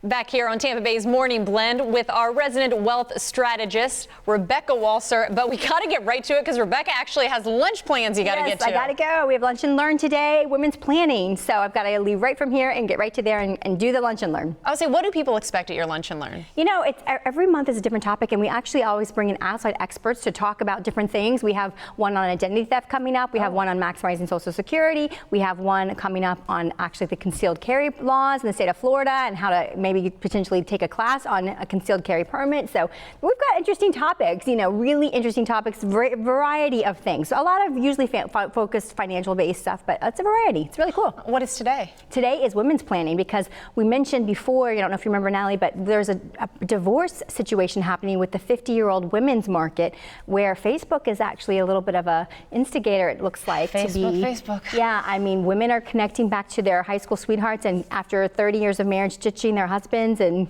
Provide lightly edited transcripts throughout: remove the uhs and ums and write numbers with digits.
Back here on Tampa Bay's Morning Blend with our resident wealth strategist, Rebecca Walser. But we got to get right to it because Rebecca actually has lunch plans you got to get to. I got to go. We have lunch and learn today, women's planning. So I've got to leave right from here and get right to there and do the lunch and learn. I would say, what do people expect at your lunch and learn? You know, every month is a different topic, and we actually always bring in outside experts to talk about different things. We have one on identity theft coming up. We have one on maximizing Social Security. We have one coming up on actually the concealed carry laws in the state of Florida and how to maybe potentially take a class on a concealed carry permit. So we've got interesting topics, you know, really interesting topics, variety of things. So a lot of usually focused financial based stuff, but it's a variety. It's really cool. What is today? Today is women's planning, because we mentioned before, I don't know if you remember, Natalie, but there's a divorce situation happening with the 50-year-old women's market, where Facebook is actually a little bit of a instigator, it looks like. Facebook. Yeah, I mean, women are connecting back to their high school sweethearts, and after 30 years of marriage, ditching their husbands and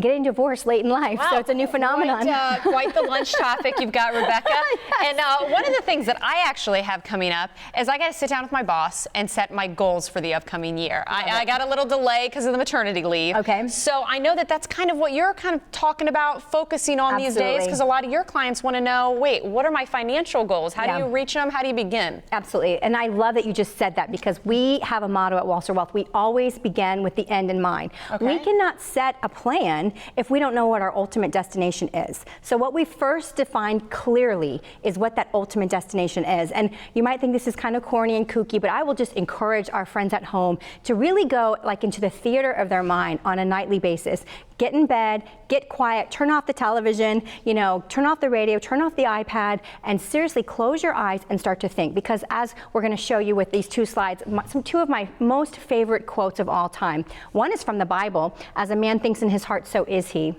getting divorced late in life. Wow. So it's a new phenomenon. Quite the lunch topic you've got, Rebecca. Yes. And one of the things that I actually have coming up is I got to sit down with my boss and set my goals for the upcoming year. I got a little delay because of the maternity leave. Okay. So I know that that's kind of what you're kind of talking about, focusing on these days, because a lot of your clients want to know, wait, what are my financial goals? How do you reach them? How do you begin? Absolutely. And I love that you just said that, because we have a motto at Walser Wealth. We always begin with the end in mind. Okay. We cannot set a plan if we don't know what our ultimate destination is. So what we first defined clearly is what that ultimate destination is. And you might think this is kind of corny and kooky, but I will just encourage our friends at home to really go like into the theater of their mind on a nightly basis. Get in bed, get quiet, turn off the television, you know, turn off the radio, turn off the iPad, and seriously close your eyes and start to think. Because as we're going to show you with these two slides, two of my most favorite quotes of all time. One is from the Bible: "As a man thinks in his heart, so is he."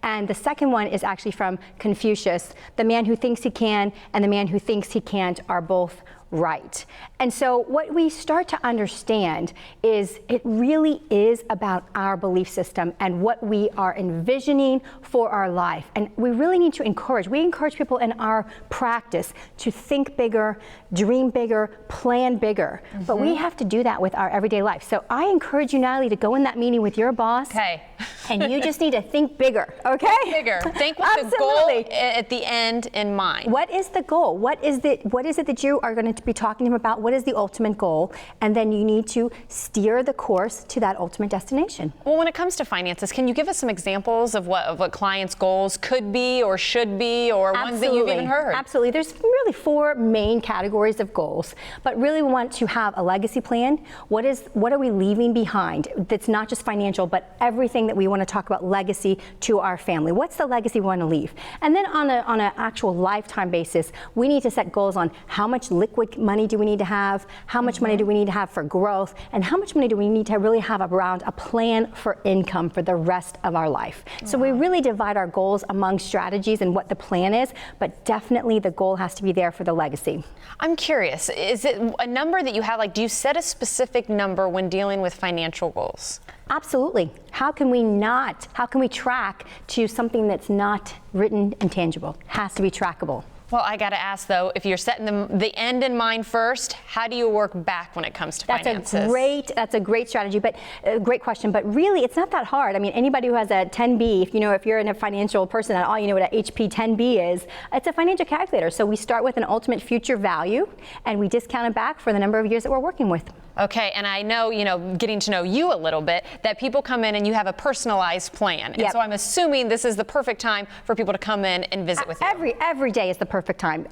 And the second one is actually from Confucius: "The man who thinks he can and the man who thinks he can't are both right." And so what we start to understand is it really is about our belief system and what we are envisioning for our life. And we really need to encourage people in our practice to think bigger, dream bigger, plan bigger. But we have to do that with our everyday life. So I encourage you, Natalie, to go in that meeting with your boss. Okay. And you just need to think bigger, okay? Bigger. Think with the goal at the end in mind. What is the goal? What is it that you are going to be talking to him about? What is the ultimate goal? And then you need to steer the course to that ultimate destination. Well, when it comes to finances, can you give us some examples of what clients' goals could be or should be, or ones that you've even heard? Absolutely. There's really four main categories of goals, but really we want to have a legacy plan. What are we leaving behind? That's not just financial, but everything that we want to talk about legacy to our family. What's the legacy we want to leave? And then on an actual lifetime basis, we need to set goals on how much liquid money do we need to have, how much money do we need to have for growth, and how much money do we need to really have around a plan for income for the rest of our life. So we really divide our goals among strategies and what the plan is, but definitely the goal has to be there for the legacy. I'm curious, is it a number that you have? Like, do you set a specific number when dealing with financial goals? Absolutely. How can we track to something that's not written and tangible? Has to be trackable. Well, I got to ask, though, if you're setting the end in mind first, how do you work back when it comes to finances? That's a great strategy, but great question. But really, it's not that hard. I mean, anybody who has a 10B, if you're in a financial person at all, you know what a HP 10B is. It's a financial calculator. So we start with an ultimate future value, and we discount it back for the number of years that we're working with. Okay, and I know, getting to know you a little bit, that people come in and you have a personalized plan. And so I'm assuming this is the perfect time for people to come in and visit with you. Every day is the perfect time.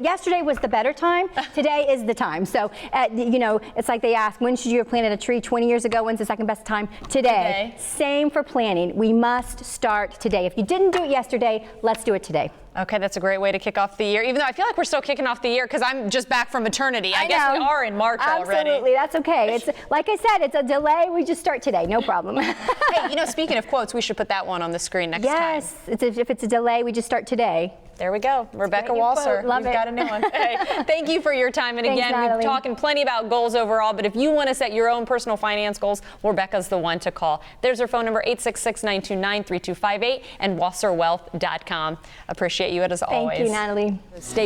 Yesterday was the better time. Today is the time. So, it's like they ask, when should you have planted a tree 20 years ago? When's the second best time? Today. Same for planning. We must start today. If you didn't do it yesterday, let's do it today. Okay, that's a great way to kick off the year, even though I feel like we're still kicking off the year because I'm just back from maternity. I guess we are in March already. Absolutely, that's okay. It's like I said, it's a delay. We just start today, no problem. Hey, speaking of quotes, we should put that one on the screen next time. Yes, if it's a delay, we just start today. There we go. Rebecca Walser. We've got a new one. Hey, thank you for your time. And again, we've been talking plenty about goals overall, but if you want to set your own personal finance goals, Rebecca's the one to call. There's her phone number, 866-929-3258, and walserwealth.com. Appreciate you as always. Thank you, Natalie. Stay